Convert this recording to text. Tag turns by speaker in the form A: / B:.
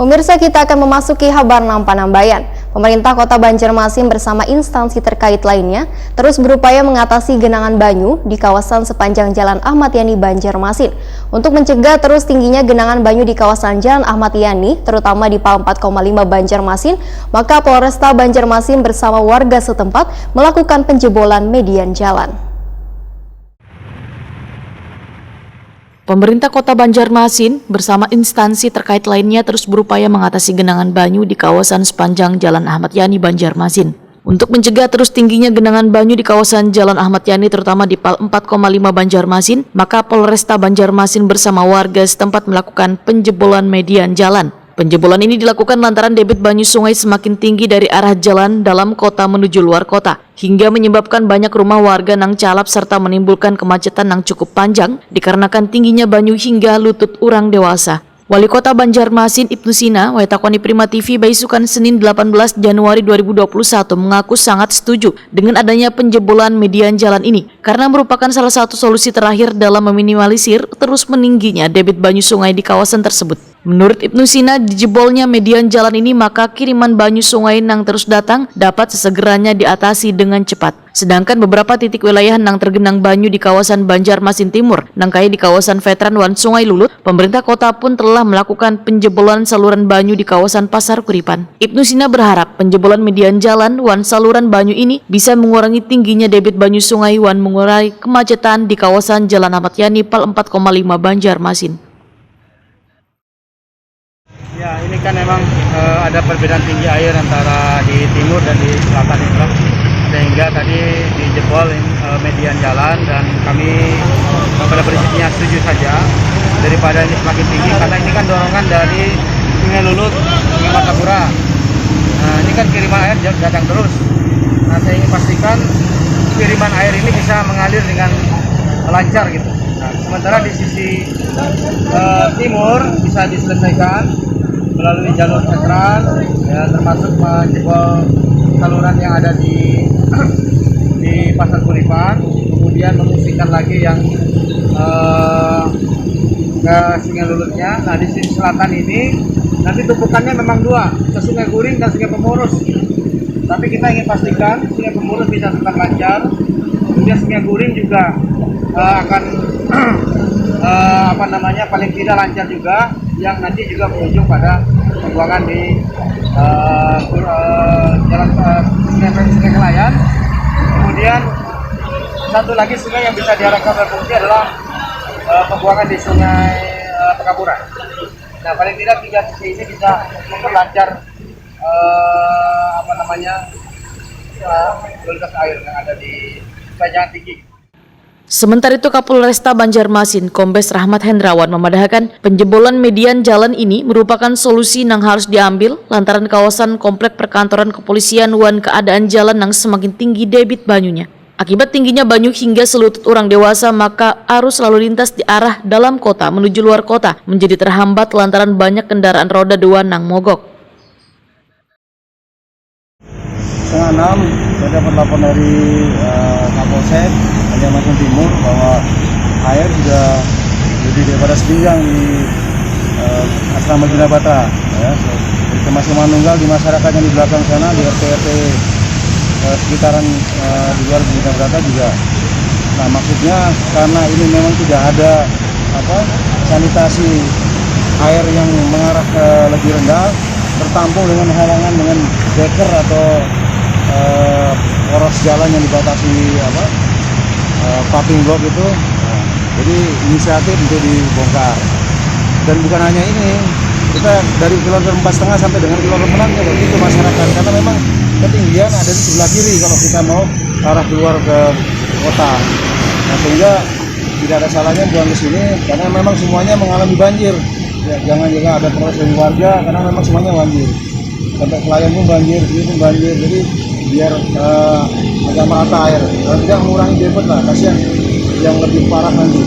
A: Pemirsa, kita akan memasuki Habarnam Panambayan. Pemerintah Kota Banjarmasin bersama instansi terkait lainnya terus berupaya mengatasi genangan banyu di kawasan sepanjang Jalan Ahmad Yani Banjarmasin. Untuk mencegah terus tingginya genangan banyu di kawasan Jalan Ahmad Yani, terutama di PAL 4,5 Banjarmasin, maka Polresta Banjarmasin bersama warga setempat melakukan penjebolan median jalan.
B: Pemerintah Kota Banjarmasin bersama instansi terkait lainnya terus berupaya mengatasi genangan banyu di kawasan sepanjang Jalan Ahmad Yani Banjarmasin. Untuk mencegah terus tingginya genangan banyu di kawasan Jalan Ahmad Yani terutama di PAL 4,5 Banjarmasin, maka Polresta Banjarmasin bersama warga setempat melakukan penjebolan median jalan. Penjebolan ini dilakukan lantaran debit banyu sungai semakin tinggi dari arah jalan dalam kota menuju luar kota, hingga menyebabkan banyak rumah warga nang calap serta menimbulkan kemacetan yang cukup panjang dikarenakan tingginya banyu hingga lutut orang dewasa. Wali Kota Banjarmasin Ibnu Sina, Waitakoni Prima TV Baisukan Senin 18 Januari 2021 mengaku sangat setuju dengan adanya penjebolan median jalan ini karena merupakan salah satu solusi terakhir dalam meminimalisir terus meningginya debit banyu sungai di kawasan tersebut. Menurut Ibnu Sina, dijebolnya median jalan ini maka kiriman banyu sungai yang terus datang dapat sesegeranya diatasi dengan cepat. Sedangkan beberapa titik wilayah yang tergenang banyu di kawasan Banjarmasin Timur, nangkai di kawasan Veteran Wan Sungai Lulut, pemerintah kota pun telah melakukan penjebolan saluran banyu di kawasan Pasar Kuripan. Ibnu Sina berharap penjebolan median jalan wan saluran banyu ini bisa mengurangi tingginya debit banyu sungai wan mengurai kemacetan di kawasan Jalan Ahmad Yani PAL 4,5 Banjarmasin.
C: Ya, ini kan memang ada perbedaan tinggi air antara di timur dan di selatan itu, sehingga tadi dijebol median jalan dan kami pada prinsipnya setuju saja daripada ini semakin tinggi karena ini kan dorongan dari Sungai Lulut, Sungai Martapura. Nah, ini kan kiriman air datang terus. Nah, saya ingin pastikan kiriman air ini bisa mengalir dengan lancar gitu. Nah, sementara di sisi timur bisa diselesaikan melalui jalur veteran, ya, termasuk menjebol saluran yang ada di Pasar Kuripan, kemudian memungkinkan lagi yang ke Sungai Lulutnya. Nah, di sisi selatan ini nanti tumpukannya memang dua, ke Sungai Guring dan Sungai Pemurus. Tapi kita ingin pastikan Sungai Pemurus bisa tetap lancar, kemudian Sungai Guring juga akan paling tidak lancar juga, yang nanti juga berujung pada pembuangan di jalan Sungai Kelayan. Kemudian satu lagi sungai yang bisa diharapkan berfungsi adalah pembuangan di Sungai Pekapuran. Nah, paling tidak tiga sisi ini bisa memperlancar kualitas air yang ada di Banjar tinggi.
B: Sementara itu Kapolresta Banjarmasin Kombes Rahmat Hendrawan memandahkan penjebolan median jalan ini merupakan solusi yang harus diambil lantaran kawasan komplek perkantoran kepolisian wan keadaan jalan yang semakin tinggi debit banyunya. Akibat tingginya banyu hingga selutut orang dewasa, maka arus lalu lintas di arah dalam kota menuju luar kota menjadi terhambat lantaran banyak kendaraan roda dua yang mogok.
D: Setengah 6 saya dapat lapor dari Kapolsek Banjarmasin Timur bahwa air sudah lebih daripada sepinggang di Asrama Jinabata, ya, termasuk manunggal di masyarakat yang di belakang sana, di RT sekitaran di luar Jinabata juga. Nah, maksudnya karena ini memang tidak ada sanitasi air yang mengarah ke lebih rendah, tertampung dengan halangan dengan deker atau poros jalan yang dibatasi paving block itu. Nah, jadi inisiatif untuk dibongkar. Dan bukan hanya ini, kita dari kilometer 4,5 sampai dengan kilometer 6 itu masyarakat, karena memang ketinggian ada di sebelah kiri kalau kita mau arah keluar ke kota. Nah, sehingga tidak ada salahnya buang ke sini karena memang semuanya mengalami banjir. Ya, jangan ada proses dari warga karena memang semuanya banjir. Sampai Kelayan pun banjir, sini pun banjir. Jadi biar agak merata air, tidak mengurangi debit lah, kasihan yang lebih parah nanti.